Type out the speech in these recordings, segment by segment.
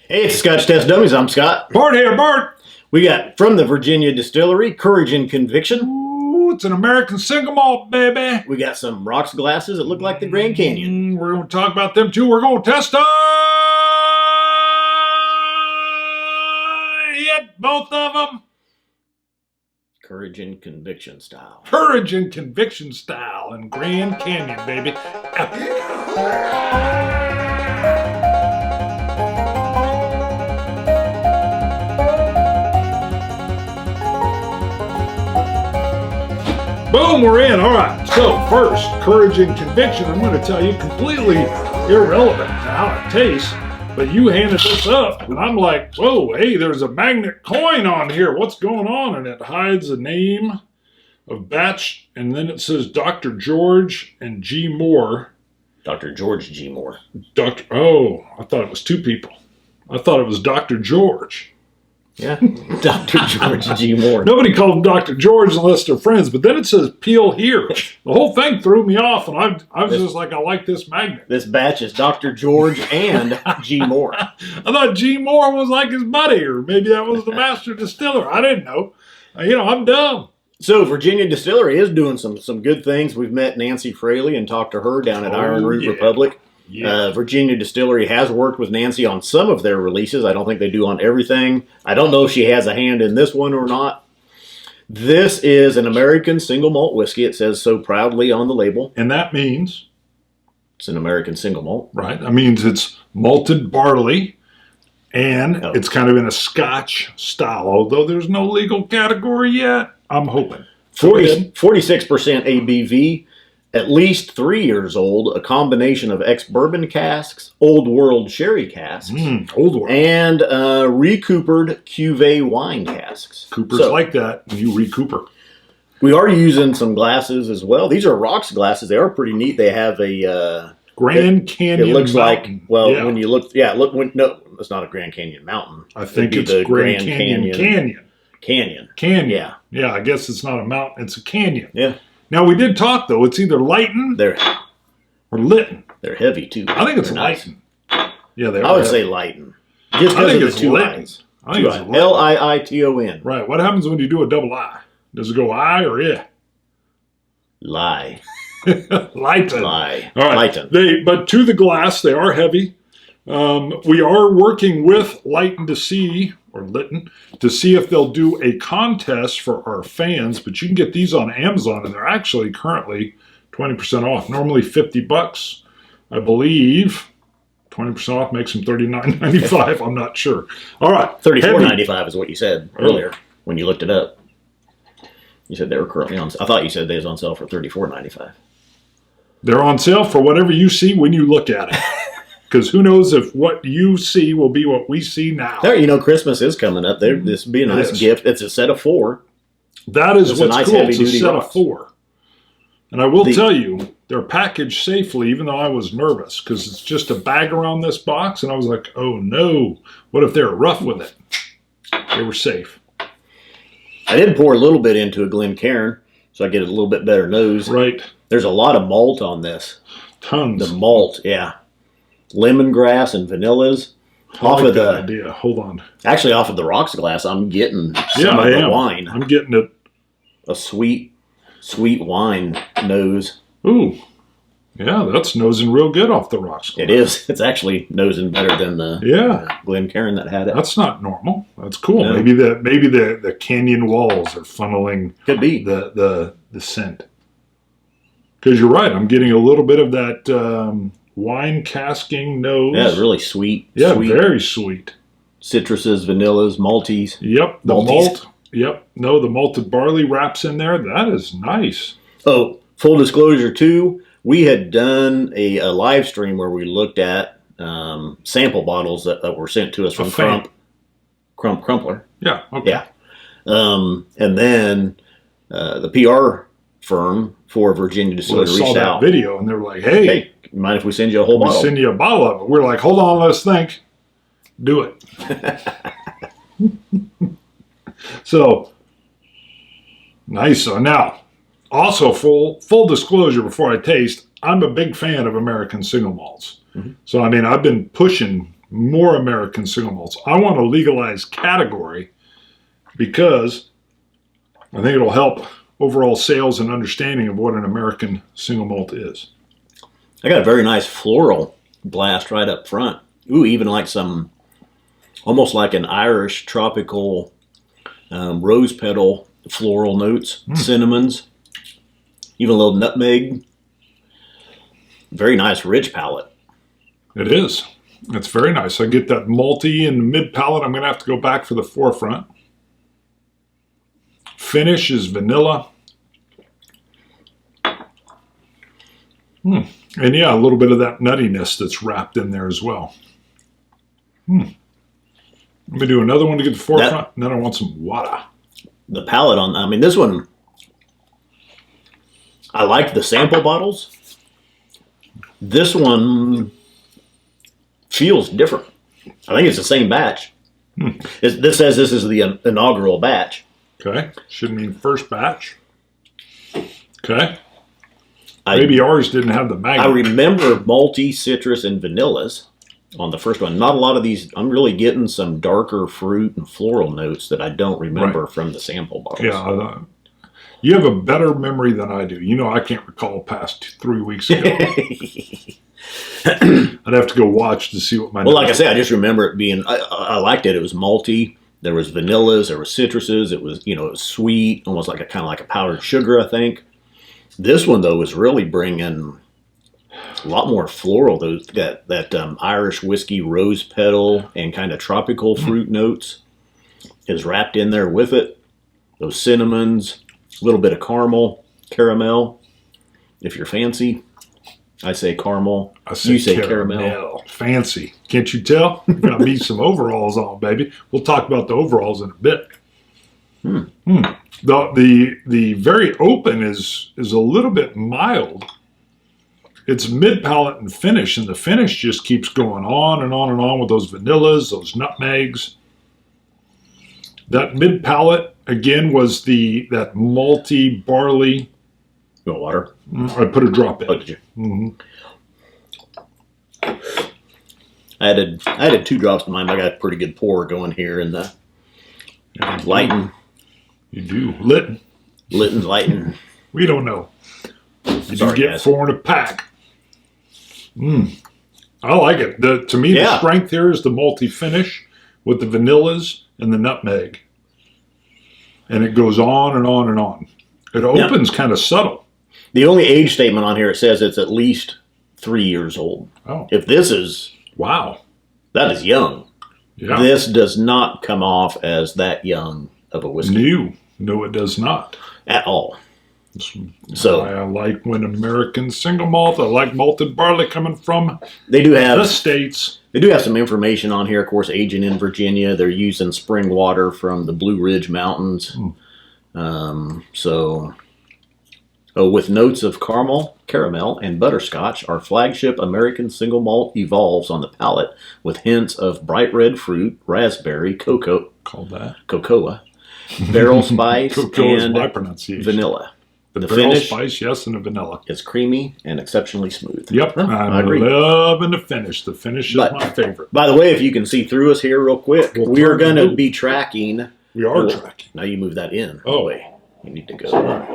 Hey, it's Scotch Test Dummies. I'm Scott. Bart here, Bart. We got from the Virginia Distillery, Courage and Conviction. Ooh, it's an American single malt, baby. We got some rocks glasses that look like the Grand Canyon. We're going to talk about them too. We're going to test it, both of them. Courage and Conviction style. Courage and Conviction style and Grand Canyon, baby. Epic. Boom, we're in. All right. So first, Courage and Conviction. I'm going to tell you completely irrelevant to how it tastes, but you handed this up, and I'm like, whoa, hey, there's a magnet coin on here. What's going on? And it hides a name of batch, and then it says Dr. George and G. Moore. Dr. George G. Moore. Oh, I thought it was two people. I thought it was Dr. George. Yeah, Dr. George G. Moore. Nobody called him Dr. George unless they're friends, but then it says peel here. The whole thing threw me off, and I was just like, I like this magnet. This batch is Dr. George and G. Moore. I thought G. Moore was like his buddy, or maybe that was the master distiller. I didn't know. I'm dumb. So Virginia Distillery is doing some good things. We've met Nancy Fraley and talked to her down at Iron Root Republic. Yeah. Virginia Distillery has worked with Nancy on some of their releases. I don't think they do on everything. I don't know if she has a hand in this one or not. This is an American single malt whiskey. It says so proudly on the label. And that means? It's an American single malt. Right. That means it's malted barley, and it's kind of in a Scotch style, although there's no legal category yet. I'm hoping. 46% ABV. At least 3 years old, a combination of ex-bourbon casks, Old World sherry casks, Old World, and recoopered cuvee wine casks. Coopers like that when you recooper. We are using some glasses as well. These are rocks glasses. They are pretty neat. They have a Grand Canyon. It looks Mountain. When you look, no, it's not a Grand Canyon mountain. I think it's the Grand Canyon. Canyon. Yeah. I guess it's not a mountain. It's a canyon. Yeah. Now, we did talk, though. It's either Liiton or Liiton. They're heavy, too. I think it's Liiton. Nice. Yeah, they are. I would say Liiton. Just because of the two I's. I think it's Liiton. Right. What happens when you do a double I? Does it go I or I? Lie. Liiton. Lie. All right. Liiton. But to the glass, they are heavy. We are working with Liiton to see if they'll do a contest for our fans, but you can get these on Amazon, and they're actually currently 20% off. Normally $50, I believe. 20% off makes them $39.95. I'm not sure. All right, $34.95 is what you said earlier when you looked it up. You said they were currently on. I thought you said they was on sale for $34.95. They're on sale for whatever you see when you look at it. Because who knows if what you see will be what we see now. There, Christmas is coming up. This would be a nice gift. It's a set of 4. That is what's cool. It's a set of 4. And I will tell you, they're packaged safely, even though I was nervous, because it's just a bag around this box, and I was like, oh no, what if they're rough with it? They were safe. I did pour a little bit into a Glencairn, so I get a little bit better nose. Right. There's a lot of malt on this. Tons. The malt, yeah. Lemongrass and vanillas. Idea. Hold on. Actually, off of the rocks glass, I'm getting some of the wine. I'm getting it. A sweet wine nose. Ooh. Yeah, that's nosing real good off the rocks glass. It is. It's actually nosing better than the Glencairn that had it. That's not normal. That's cool. No. Maybe the canyon walls are funneling Could be. the scent. Because you're right. I'm getting a little bit of that wine casking nose. Yeah, really sweet. Yeah, very sweet. Citruses, vanillas, malties. Yep, the malt. Yep, no, the malted barley wraps in there. That is nice. Oh, full disclosure too, we had done a live stream where we looked at sample bottles that were sent to us from Crumpler. Yeah, okay. Yeah. And then the PR firm for Virginia Distillery reached out. That video, and they were like, hey, mind if we send you a whole bottle? We send you a bottle of it. We're like, hold on, let's think. Do it. So, nice. So now, also full disclosure before I taste, I'm a big fan of American single malts. Mm-hmm. So, I mean, I've been pushing more American single malts. I want a legalized category because I think it'll help overall sales and understanding of what an American single malt is. I got a very nice floral blast right up front. Ooh, even like some, almost like an Irish tropical rose petal floral notes, cinnamons, even a little nutmeg. Very nice, rich palate. It is. It's very nice. I get that malty in the mid palate. I'm going to have to go back for the forefront. Finish is vanilla. And yeah, a little bit of that nuttiness that's wrapped in there as well. Let me do another one to get the forefront, and then I want some water. The palate on, I mean, this one, I liked the sample bottles. This one feels different. I think it's the same batch. This says this is the inaugural batch. Okay. Should mean first batch. Okay. Maybe ours didn't have the magnet. I remember malty, citrus, and vanillas on the first one. Not a lot of these. I'm really getting some darker fruit and floral notes that I don't remember from the sample bottles. Yeah. You have a better memory than I do. You know, I can't recall past 3 weeks ago. I'd have to go watch to see what my... Well, like I said, I just remember it being... I liked it. It was malty. There was vanillas. There was citruses. It was, it was sweet, almost like a kind of like a powdered sugar, I think. This one, though, was really bringing a lot more floral. That Irish whiskey rose petal and kind of tropical fruit notes is wrapped in there with it. Those cinnamons, a little bit of caramel. If you're fancy, I say caramel. You say caramel. Fancy. Can't you tell? You're going to need some overalls on, baby. We'll talk about the overalls in a bit. The very open is a little bit mild. It's mid palate and finish, and the finish just keeps going on and on and on with those vanillas, those nutmegs. That mid palate again was that malty barley. You want water? I put a drop in. Oh, did you? I added 2 drops to mine. I got a pretty good pour going here in the Liiton. You do. Liiton. Liiton. We don't know. You do get 4 in a pack. I like it. To me, the strength here is the malty finish with the vanillas and the nutmeg. And it goes on and on and on. It opens kind of subtle. The only age statement on here, it says it's at least 3 years old. Oh. If this is... Wow. That is young. Yeah. This does not come off as that young of a whiskey. No, it does not. At all. So I like when American single malt. I like malted barley coming from the States. They do have some information on here. Of course, aging in Virginia. They're using spring water from the Blue Ridge Mountains. With notes of caramel, and butterscotch, our flagship American single malt evolves on the palate with hints of bright red fruit, raspberry, cocoa, barrel spice, and my pronunciation. Vanilla. The barrel spice, yes, and the vanilla. It's creamy and exceptionally smooth. Yep, I agree. I'm loving the finish. The finish is my favorite. By the way, if you can see through us here real quick, we are going to be tracking. We are tracking. Now you move that in. Oh, wait. You need to go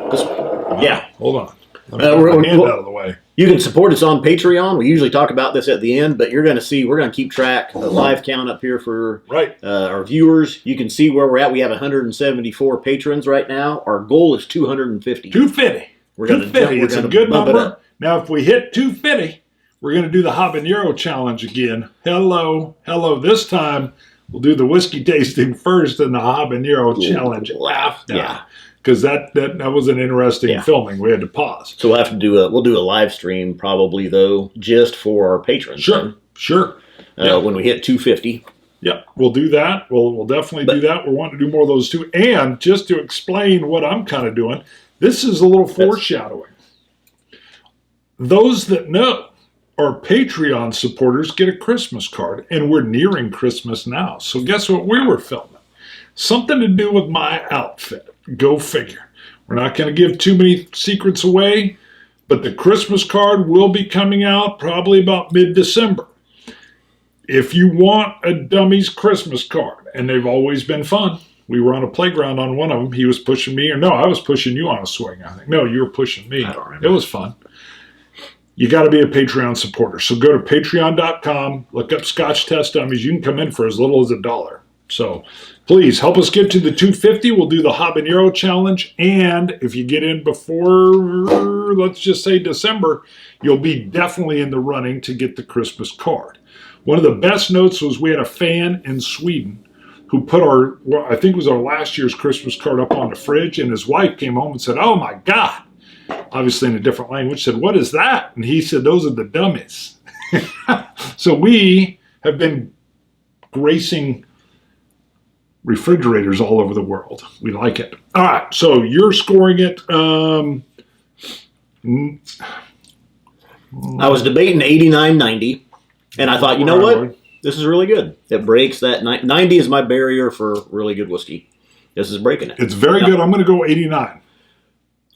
this way. Yeah. Hold on. Let me hand out of the way. You can support us on Patreon. We usually talk about this at the end, but you're going to see, we're going to keep track, a live count up here for our viewers. You can see where we're at. We have 174 patrons right now. Our goal is 250. 250. We're going to 250. It's a good number. Now, if we hit 250, we're going to do the habanero challenge again. Hello. This time, we'll do the whiskey tasting first and the habanero challenge after. Yeah. Because that was an interesting filming. We had to pause. So we'll have to we'll do a live stream probably, though, just for our patrons. Sure. When we hit 250. Yeah, we'll do that. We'll definitely do that. We're wanting to do more of those too. And just to explain what I'm kind of doing, this is a little foreshadowing. Those that know, our Patreon supporters get a Christmas card, and we're nearing Christmas now. So guess what we were filming? Something to do with my outfit. Go figure. We're not going to give too many secrets away, but the Christmas card will be coming out probably about mid-December. if you want a dummies Christmas card, and they've always been fun. We were on a playground on one of them. He was pushing me, or no, I was pushing you on a swing, I think. No, you were pushing me. I don't remember. It was fun. You got to be a Patreon supporter. So go to patreon.com, look up Scotch Test Dummies. You can come in for as little as $1. So please help us get to the 250. We'll do the Habanero Challenge. And if you get in before, let's just say December, you'll be definitely in the running to get the Christmas card. One of the best notes was we had a fan in Sweden who put our, well, I think it was our last year's Christmas card up on the fridge, and his wife came home and said, "Oh my God," obviously in a different language, said, "What is that?" And he said, "Those are the dummies." So we have been gracing refrigerators all over the world. We like it. All right, so you're scoring it. I was debating 89.90, and I thought, you know what? This is really good. It breaks that 90 is my barrier for really good whiskey. This is breaking it. It's very good. I'm going to go 89.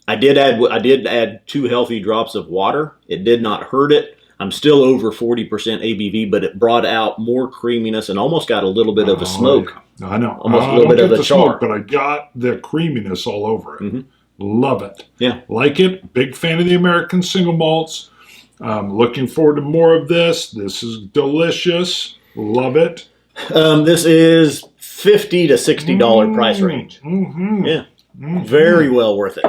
I did add 2 healthy drops of water. It did not hurt it. I'm still over 40% ABV, but it brought out more creaminess and almost got a little bit of a smoke. Yeah. I know. Almost a little bit of a char. Smoke, but I got the creaminess all over it. Mm-hmm. Love it. Yeah. Like it. Big fan of the American single malts. Looking forward to more of this. This is delicious. Love it. This is $50 to $60 price range. Mm-hmm. Yeah. Mm-hmm. Very well worth it.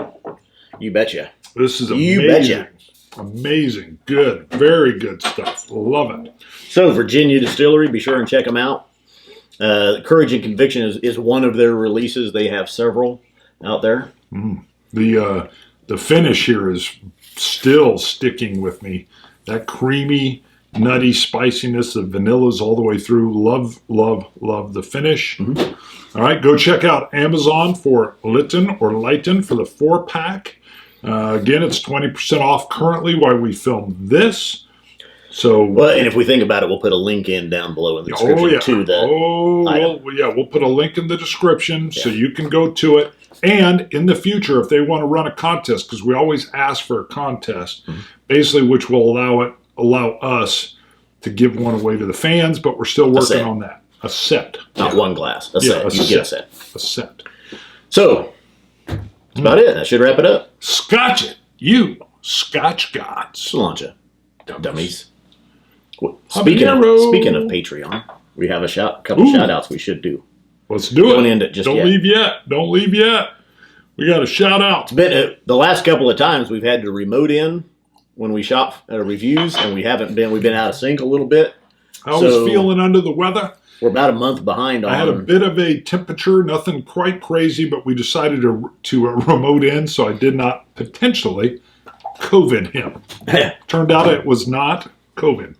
You betcha. This is amazing. You betcha. Amazing. Good. Very good stuff. Love it. So, Virginia Distillery, be sure and check them out. Courage and Conviction is one of their releases. They have several out there. Mm. The finish here is still sticking with me. That creamy, nutty spiciness of vanillas all the way through. Love, love, love the finish. Mm-hmm. All right, go check out Amazon for Liiton or Liiton for the 4-pack. Again, it's 20% off currently while we film this. So, well, and if we think about it, we'll put a link in down below in the description to the item. Well, yeah, we'll put a link in the description so you can go to it. And in the future, if they want to run a contest, because we always ask for a contest, basically which will allow us to give one away to the fans, but we're still working on that. A set. Not one glass. A set. You get a set. A set. So, that's about it. That should wrap it up. Scotch it. You Scotch gods. Cilantro. Dummies. Speaking of Patreon, we have a couple shout outs we should do. Let's do Don't it. end it just Don't yet. leave yet. Don't leave yet. We got a shout out. It's been the last couple of times we've had to remote in when we shop reviews, and we've been out of sync a little bit. I was feeling under the weather. We're about a month behind on. I had a bit of a temperature, nothing quite crazy, but we decided to remote in, so I did not potentially COVID him. Turned out it was not COVID.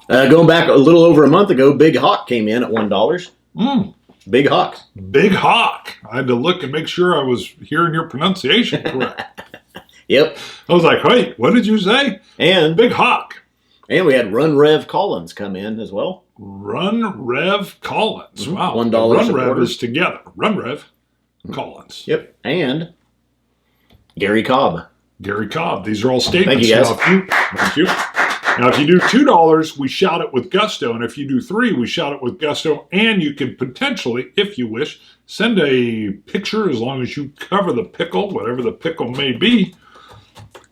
Going back a little over a month ago, Big Hawk came in at $1. Big Hawk. Big Hawk. I had to look and make sure I was hearing your pronunciation correct. Yep. I was like, wait, what did you say? And Big Hawk. And we had Run Rev Collins come in as well. Run Rev Collins. Wow. $1 Run supporter. Rev is together. Run Rev Collins. Yep. And Gary Cobb. Gary Cobb. These are all statements. Thank you, guys. Thank you. Now, if you do $2, we shout it with gusto. And if you do $3, we shout it with gusto. And you can potentially, if you wish, send a picture as long as you cover the pickle, whatever the pickle may be.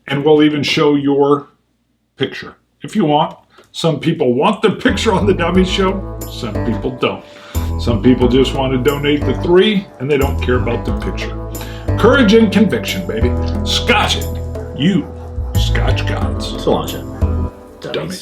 And we'll even show your picture if you want. Some people want the picture on the Dummies Show. Some people don't. Some people just want to donate the $3 and they don't care about the picture. Courage and Conviction, baby. Scotch it. You Scotch gods. Cilantro. Dummies.